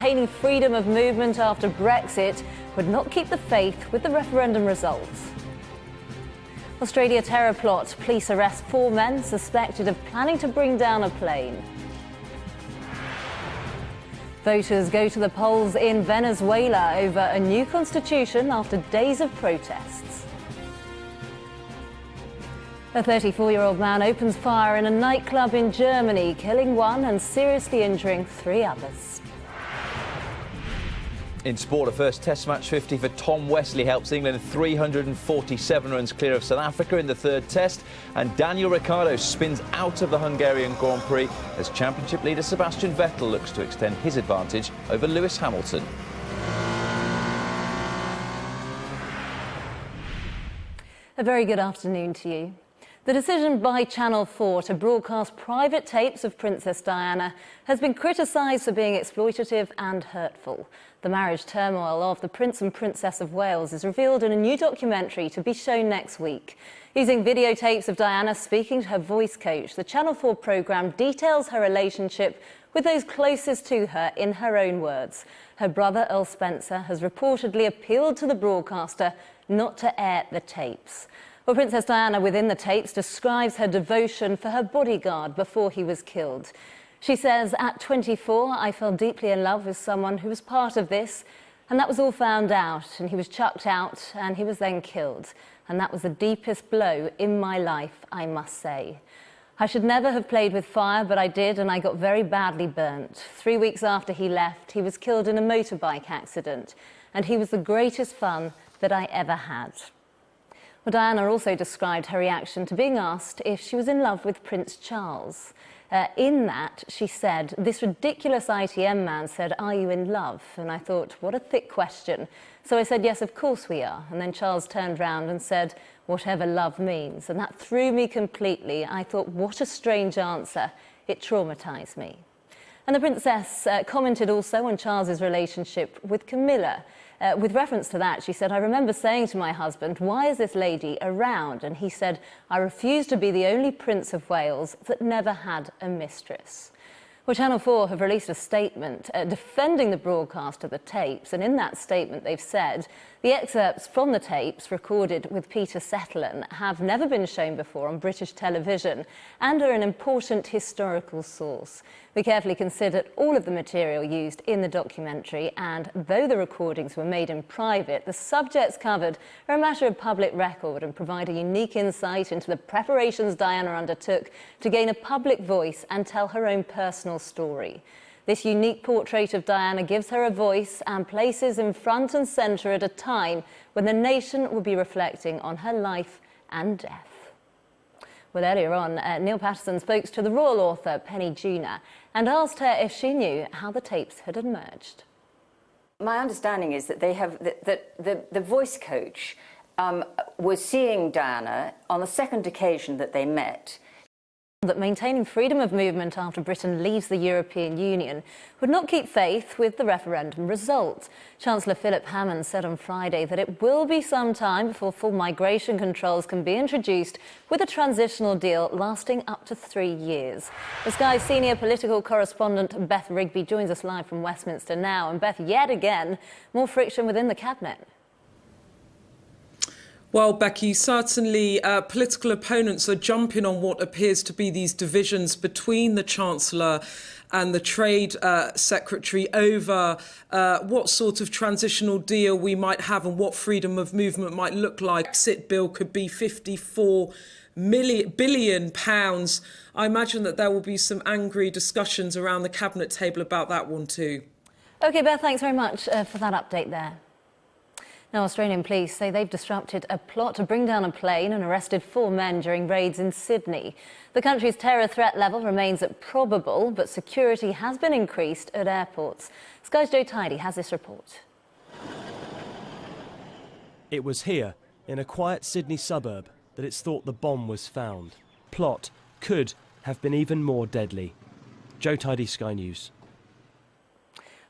Maintaining freedom of movement after Brexit would not keep the faith with the referendum results. Australia terror plot. Police arrest 4 men suspected of planning to bring down a plane. Voters go to the polls in Venezuela over a new constitution after days of protests. A 34-year-old man opens fire in a nightclub in Germany, killing 1 and seriously injuring 3 others. In sport, a first Test match 50 for Tom Wesley helps England 347 runs clear of South Africa in the 3rd Test. And Daniel Ricciardo spins out of the Hungarian Grand Prix as championship leader Sebastian Vettel looks to extend his advantage over Lewis Hamilton. A very good afternoon to you. The decision by Channel 4 to broadcast private tapes of Princess Diana has been criticised for being exploitative and hurtful. The marriage turmoil of the Prince and Princess of Wales is revealed in a new documentary to be shown next week. Using videotapes of Diana speaking to her voice coach, the Channel 4 programme details her relationship with those closest to her in her own words. Her brother, Earl Spencer, has reportedly appealed to the broadcaster not to air the tapes. Well, Princess Diana, within the tapes, describes her devotion for her bodyguard before he was killed. She says, "At 24, I fell deeply in love with someone who was part of this, and that was all found out, and he was chucked out, and he was then killed. And that was the deepest blow in my life, I must say. I should never have played with fire, but I did, and I got very badly burnt. 3 weeks after he left, he was killed in a motorbike accident, and he was the greatest fun that I ever had." Well, Diana also described her reaction to being asked if she was in love with Prince Charles. In that, she said, "This ridiculous ITM man said, 'Are you in love?' And I thought, what a thick question. So I said, 'Yes, of course we are.' And then Charles turned round and said, 'Whatever love means.' And that threw me completely. I thought, what a strange answer. It traumatised me." And the princess commented also on Charles's relationship with Camilla. With reference to that, she said, "I remember saying to my husband, 'Why is this lady around?' And he said, 'I refuse to be the only Prince of Wales that never had a mistress.'" Well, Channel 4 have released a statement defending the broadcast of the tapes, and in that statement they've said the excerpts from the tapes recorded with Peter Settlen have never been shown before on British television and are an important historical source. We carefully considered all of the material used in the documentary, and though the recordings were made in private, the subjects covered are a matter of public record and provide a unique insight into the preparations Diana undertook to gain a public voice and tell her own personal story. This unique portrait of Diana gives her a voice and places in front and centre at a time when the nation will be reflecting on her life and death. Well, earlier on, Neil Patterson spoke to the royal author Penny Junor and asked her if she knew how the tapes had emerged. My understanding is that they have the voice coach was seeing Diana on the second occasion that they met. That maintaining freedom of movement after Britain leaves the European Union would not keep faith with the referendum result. Chancellor Philip Hammond said on Friday that it will be some time before full migration controls can be introduced, with a transitional deal lasting up to 3 years. The Sky senior political correspondent Beth Rigby joins us live from Westminster now. And Beth, yet again, more friction within the cabinet. Well, Becky, certainly political opponents are jumping on what appears to be these divisions between the Chancellor and the Trade Secretary over what sort of transitional deal we might have and what freedom of movement might look like. Brexit bill could be £54 billion. I imagine that there will be some angry discussions around the cabinet table about that one too. OK, Beth, thanks very much for that update there. Now, Australian police say they've disrupted a plot to bring down a plane and arrested 4 men during raids in Sydney. The country's terror threat level remains at probable, but security has been increased at airports. Sky's Joe Tidy has this report. It was here, in a quiet Sydney suburb, that it's thought the bomb was found. Plot could have been even more deadly. Joe Tidy, Sky News.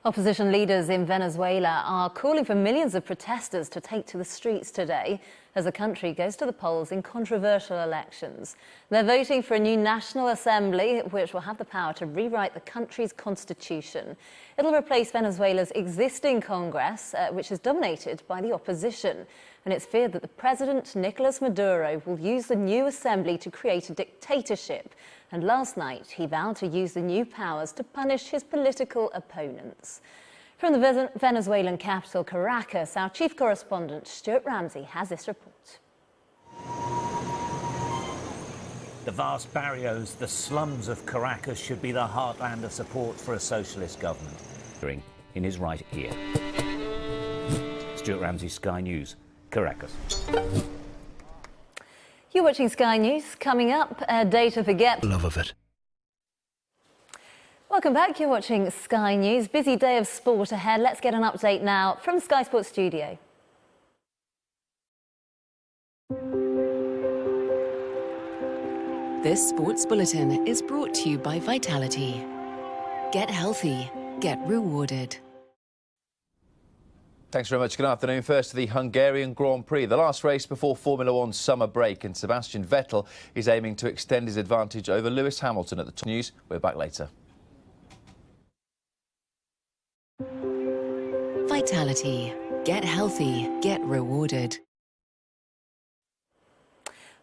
Opposition leaders in Venezuela are calling for millions of protesters to take to the streets today. as the country goes to the polls in controversial elections. They're voting for a new National Assembly, which will have the power to rewrite the country's constitution. It'll replace Venezuela's existing Congress, which is dominated by the opposition. And it's feared that the president, Nicolas Maduro, will use the new assembly to create a dictatorship. And last night, he vowed to use the new powers to punish his political opponents. From the Venezuelan capital, Caracas, our chief correspondent, Stuart Ramsey, has this report. The vast barrios, the slums of Caracas should be the heartland of support for a socialist government. In his right ear. Stuart Ramsey, Sky News, Caracas. You're watching Sky News. Coming up, a day to forget. Love of it. Welcome back. You're watching Sky News. Busy day of sport ahead. Let's get an update now from the Sky Sports studio. This sports bulletin is brought to you by Vitality. Get healthy. Get rewarded. Thanks very much. Good afternoon. First to the Hungarian Grand Prix, the last race before Formula One's summer break, and Sebastian Vettel is aiming to extend his advantage over Lewis Hamilton at the top. News. We're back later. Vitality. Get healthy. Get rewarded.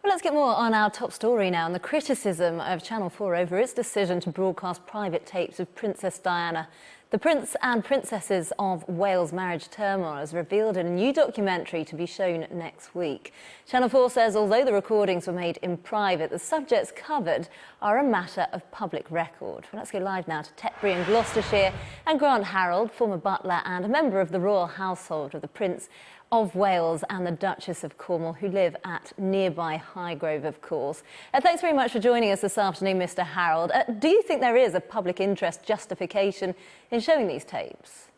Well, let's get more on our top story now, and the criticism of Channel 4 over its decision to broadcast private tapes of Princess Diana. The Prince and Princesses of Wales' marriage turmoil is revealed in a new documentary to be shown next week. Channel 4 says although the recordings were made in private, the subjects covered are a matter of public record. Well, let's go live now to Tetbury in Gloucestershire, and Grant Harrold, former butler and a member of the royal household of the Prince of Wales and the Duchess of Cornwall, who live at nearby Highgrove, of course. Thanks very much for joining us this afternoon, Mr. Harrold. Do you think there is a public interest justification in showing these tapes?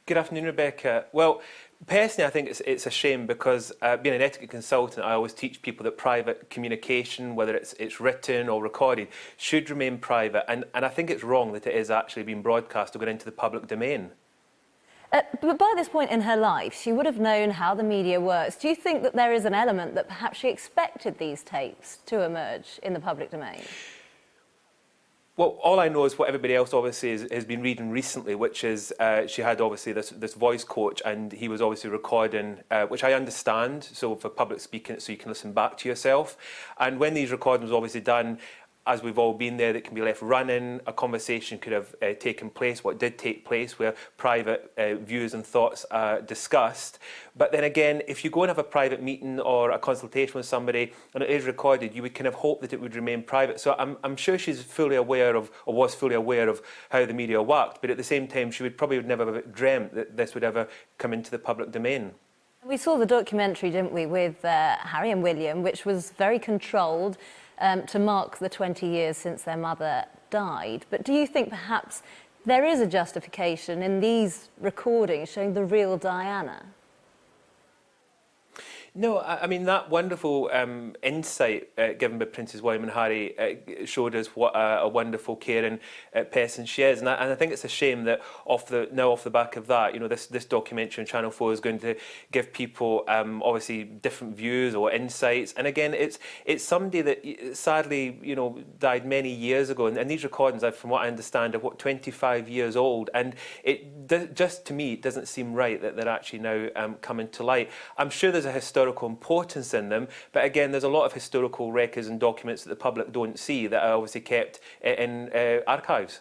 Good afternoon, Rebecca. Well, personally, I think it's a shame because being an etiquette consultant, I always teach people that private communication, whether it's written or recorded, should remain private. And I think it's wrong that it is actually being broadcast or going into the public domain. But by this point in her life, she would have known how the media works. Do you think that there is an element that perhaps she expected these tapes to emerge in the public domain? Well, all I know is what everybody else obviously has been reading recently, which is she had obviously this voice coach, and he was obviously recording, which I understand, so for public speaking, so you can listen back to yourself. And when these recordings were obviously done, as we've all been there, that can be left running, a conversation could have taken place, what did take place, where private views and thoughts are discussed. But then again, if you go and have a private meeting or a consultation with somebody and it is recorded, you would kind of hope that it would remain private. So I'm sure she's fully aware of, or was fully aware of, how the media worked. But at the same time, she would probably never have dreamt that this would ever come into the public domain. We saw the documentary, didn't we, with Harry and William, which was very controlled, to mark the 20 years since their mother died. But do you think perhaps there is a justification in these recordings showing the real Diana? No, I mean, that wonderful insight given by Princes William and Harry showed us what a wonderful, caring person she is. And I think it's a shame that off the back of that, you know, this documentary on Channel 4 is going to give people obviously different views or insights. And again, it's somebody that sadly, you know, died many years ago. And these recordings, from what I understand, are 25 years old. And just to me, it doesn't seem right that they're actually now coming to light. I'm sure there's a historical importance in them, but again, there's a lot of historical records and documents that the public don't see that are obviously kept in archives.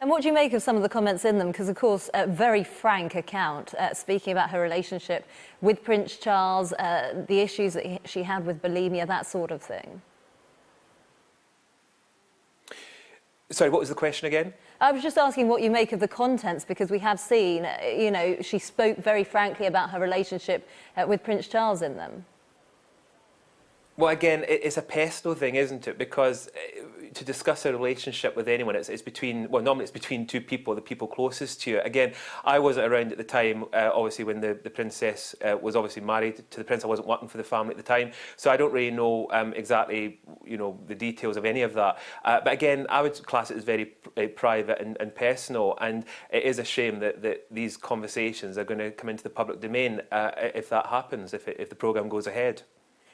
And what do you make of some of the comments in them? Because, of course, a very frank account, speaking about her relationship with Prince Charles, the issues that she had with bulimia, that sort of thing. Sorry, what was the question again? I was just asking what you make of the contents, because we have seen, you know, she spoke very frankly about her relationship with Prince Charles in them. Well, again, it's a personal thing, isn't it? Because to discuss a relationship with anyone, it's between, well, normally it's between two people, the people closest to you. Again, I wasn't around at the time, obviously, when the princess was obviously married to the prince. I wasn't working for the family at the time, so I don't really know exactly, the details of any of that. But again, I would class it as very private and personal, and it is a shame that these conversations are going to come into the public domain if that happens, if the programme goes ahead.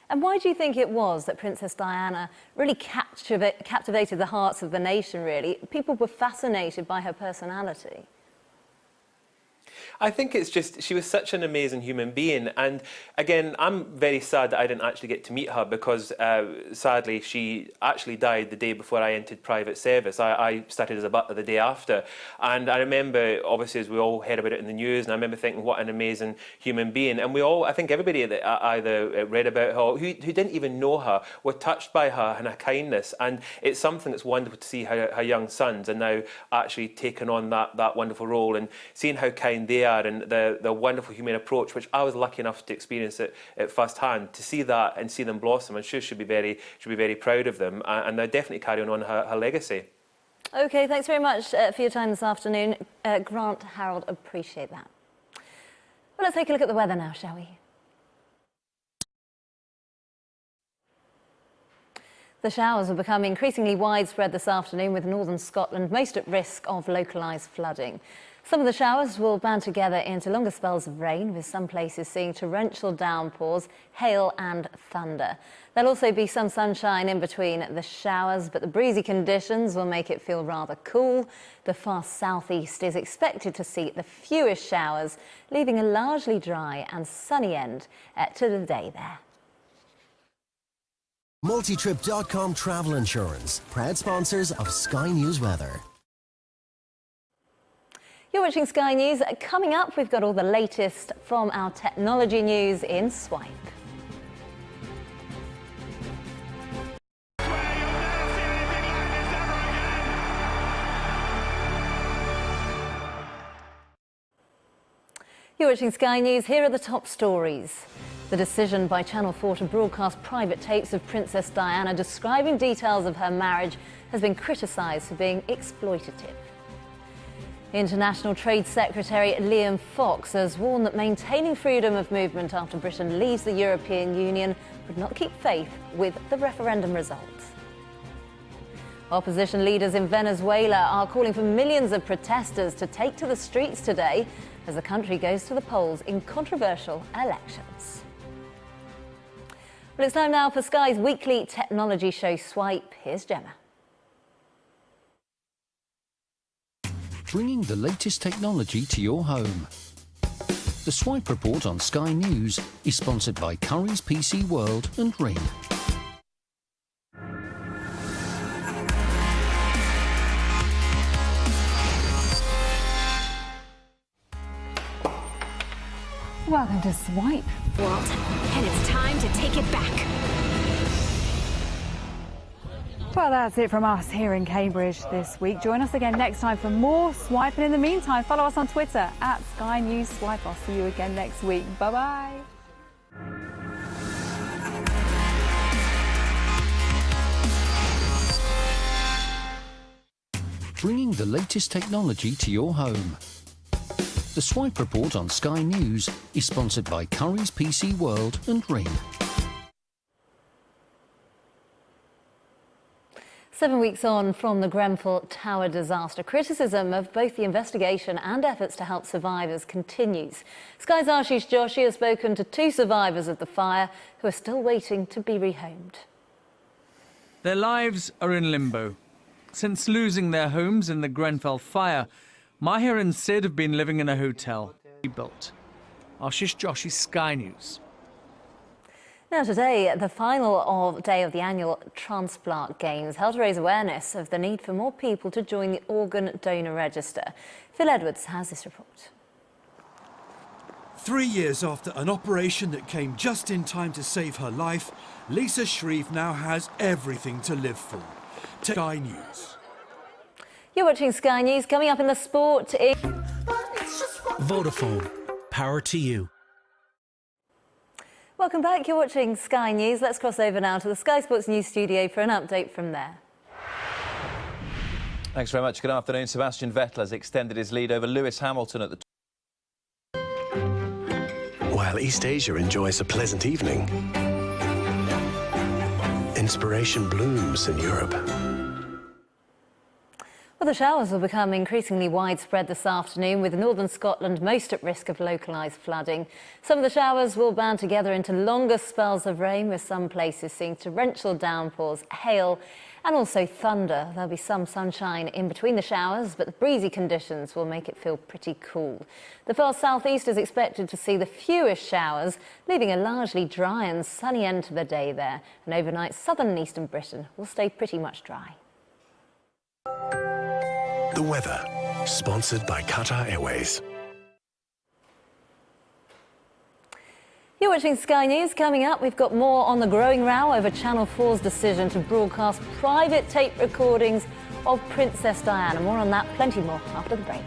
And why do you think it was that Princess Diana really captivated the hearts of the nation, really? People were fascinated by her personality. I think it's just, she was such an amazing human being. And again, I'm very sad that I didn't actually get to meet her because sadly she actually died the day before I entered private service. I started as a butler the day after. And I remember, obviously, as we all heard about it in the news, and I remember thinking, what an amazing human being. And we all, I think everybody that either read about her, who didn't even know her, were touched by her and her kindness. And it's something that's wonderful to see how her young sons are now actually taking on that wonderful role, and seeing how kind they are and the wonderful human approach, which I was lucky enough to experience it at first hand. To see that and see them blossom, I'm sure should be very proud of them, and they're definitely carrying on her legacy. OK, thanks very much for your time this afternoon, Grant Harrold. Appreciate that. Well, let's take a look at the weather now, shall we? The showers will become increasingly widespread this afternoon, with northern Scotland most at risk of localised flooding. Some of the showers will band together into longer spells of rain, with some places seeing torrential downpours, hail and thunder. There'll also be some sunshine in between the showers, but the breezy conditions will make it feel rather cool. The far southeast is expected to see the fewest showers, leaving a largely dry and sunny end to the day there. Multitrip.com Travel Insurance, proud sponsors of Sky News Weather. You're watching Sky News. Coming up, we've got all the latest from our technology news in Swipe. You're watching Sky News. Here are the top stories. The decision by Channel 4 to broadcast private tapes of Princess Diana describing details of her marriage has been criticised for being exploitative. International Trade Secretary Liam Fox has warned that maintaining freedom of movement after Britain leaves the European Union would not keep faith with the referendum results. Opposition leaders in Venezuela are calling for millions of protesters to take to the streets today as the country goes to the polls in controversial elections. Well, it's time now for Sky's weekly technology show Swipe. Here's Gemma. Bringing the latest technology to your home. The Swipe Report on Sky News is sponsored by Currys PC World and Ring. Welcome to Swipe. Walt, and it's time to take it back. Well, that's it from us here in Cambridge this week. Join us again next time for more Swipe. And in the meantime, follow us on Twitter at Sky News Swipe. I'll see you again next week. Bye-bye. Bringing the latest technology to your home. The Swipe Report on Sky News is sponsored by Currys PC World and Ring. 7 weeks on from the Grenfell Tower disaster, criticism of both the investigation and efforts to help survivors continues. Sky's Ashish Joshi has spoken to two survivors of the fire who are still waiting to be rehomed. Their lives are in limbo. Since losing their homes in the Grenfell fire, Mahir and Sid have been living in a hotel he built. Ashish Joshi, Sky News. Now today, the final day of the annual Transplant Games held to raise awareness of the need for more people to join the organ donor register. Phil Edwards has this report. 3 years after an operation that came just in time to save her life, Lisa Shreve now has everything to live for. Sky News. You're watching Sky News. Coming up in the sport is Vodafone, power to you. Welcome back. You're watching Sky News. Let's cross over now to the Sky Sports News studio for an update from there. Thanks very much. Good afternoon. Sebastian Vettel has extended his lead over Lewis Hamilton at the While East Asia enjoys a pleasant evening, inspiration blooms in Europe. Well, the showers will become increasingly widespread this afternoon, with northern Scotland most at risk of localised flooding. Some of the showers will band together into longer spells of rain, with some places seeing torrential downpours, hail and also thunder. There'll be some sunshine in between the showers, but the breezy conditions will make it feel pretty cool. The far southeast is expected to see the fewest showers, leaving a largely dry and sunny end to the day there. And overnight, southern and eastern Britain will stay pretty much dry. The weather, sponsored by Qatar Airways. You're watching Sky News. Coming up, we've got more on the growing row over Channel 4's decision to broadcast private tape recordings of Princess Diana. More on that, plenty more after the break.